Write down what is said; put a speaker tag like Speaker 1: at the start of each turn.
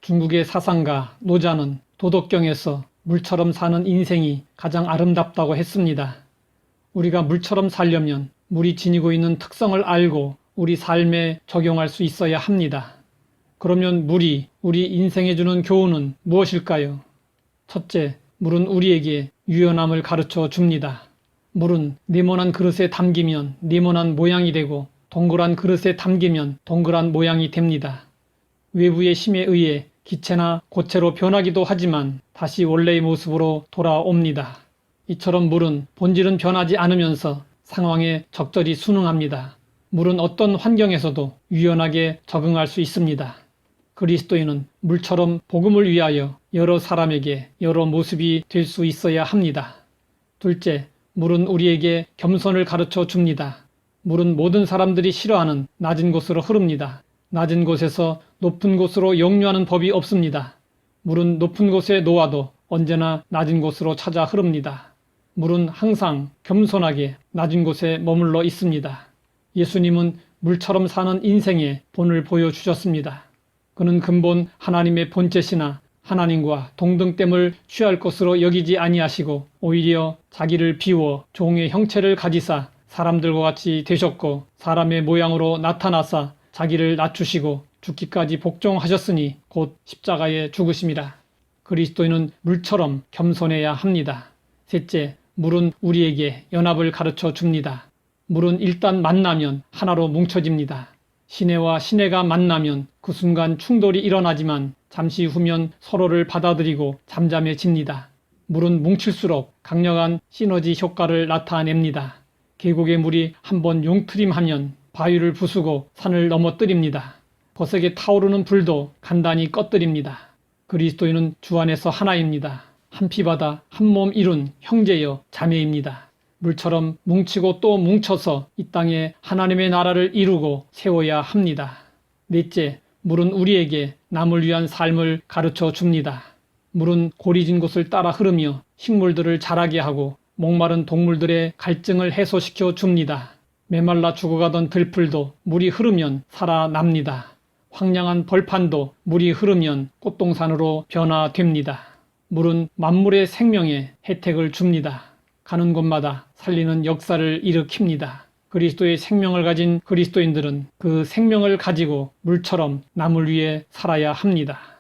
Speaker 1: 중국의 사상가 노자는 도덕경에서 물처럼 사는 인생이 가장 아름답다고 했습니다. 우리가 물처럼 살려면 물이 지니고 있는 특성을 알고 우리 삶에 적용할 수 있어야 합니다. 그러면 물이 우리 인생에 주는 교훈은 무엇일까요? 첫째, 물은 우리에게 유연함을 가르쳐 줍니다. 물은 네모난 그릇에 담기면 네모난 모양이 되고 동그란 그릇에 담기면 동그란 모양이 됩니다. 외부의 힘에 의해 기체나 고체로 변하기도 하지만 다시 원래의 모습으로 돌아옵니다. 이처럼 물은 본질은 변하지 않으면서 상황에 적절히 순응합니다. 물은 어떤 환경에서도 유연하게 적응할 수 있습니다. 그리스도인은 물처럼 복음을 위하여 여러 사람에게 여러 모습이 될 수 있어야 합니다. 둘째, 물은 우리에게 겸손을 가르쳐 줍니다. 물은 모든 사람들이 싫어하는 낮은 곳으로 흐릅니다. 낮은 곳에서 높은 곳으로 역류하는 법이 없습니다. 물은 높은 곳에 놓아도 언제나 낮은 곳으로 찾아 흐릅니다. 물은 항상 겸손하게 낮은 곳에 머물러 있습니다. 예수님은 물처럼 사는 인생의 본을 보여주셨습니다. 그는 근본 하나님의 본체시나 하나님과 동등됨을 취할 것으로 여기지 아니하시고 오히려 자기를 비워 종의 형체를 가지사 사람들과 같이 되셨고 사람의 모양으로 나타나사 자기를 낮추시고 죽기까지 복종하셨으니 곧 십자가에 죽으심이라. 그리스도인은 물처럼 겸손해야 합니다. 셋째, 물은 우리에게 연합을 가르쳐 줍니다. 물은 일단 만나면 하나로 뭉쳐집니다. 시내와 시내가 만나면 그 순간 충돌이 일어나지만 잠시 후면 서로를 받아들이고 잠잠해집니다. 물은 뭉칠수록 강력한 시너지 효과를 나타냅니다. 계곡의 물이 한번 용트림하면 바위를 부수고 산을 넘어뜨립니다. 거세게 타오르는 불도 간단히 꺼뜨립니다. 그리스도인은 주 안에서 하나입니다. 한 피바다 한 몸 이룬 형제여 자매입니다. 물처럼 뭉치고 또 뭉쳐서 이 땅에 하나님의 나라를 이루고 세워야 합니다. 넷째, 물은 우리에게 남을 위한 삶을 가르쳐 줍니다. 물은 고리진 곳을 따라 흐르며 식물들을 자라게 하고 목마른 동물들의 갈증을 해소시켜 줍니다. 메말라 죽어가던 들풀도 물이 흐르면 살아납니다. 황량한 벌판도 물이 흐르면 꽃동산으로 변화됩니다. 물은 만물의 생명에 혜택을 줍니다. 가는 곳마다 살리는 역사를 일으킵니다. 그리스도의 생명을 가진 그리스도인들은 그 생명을 가지고 물처럼 남을 위해 살아야 합니다.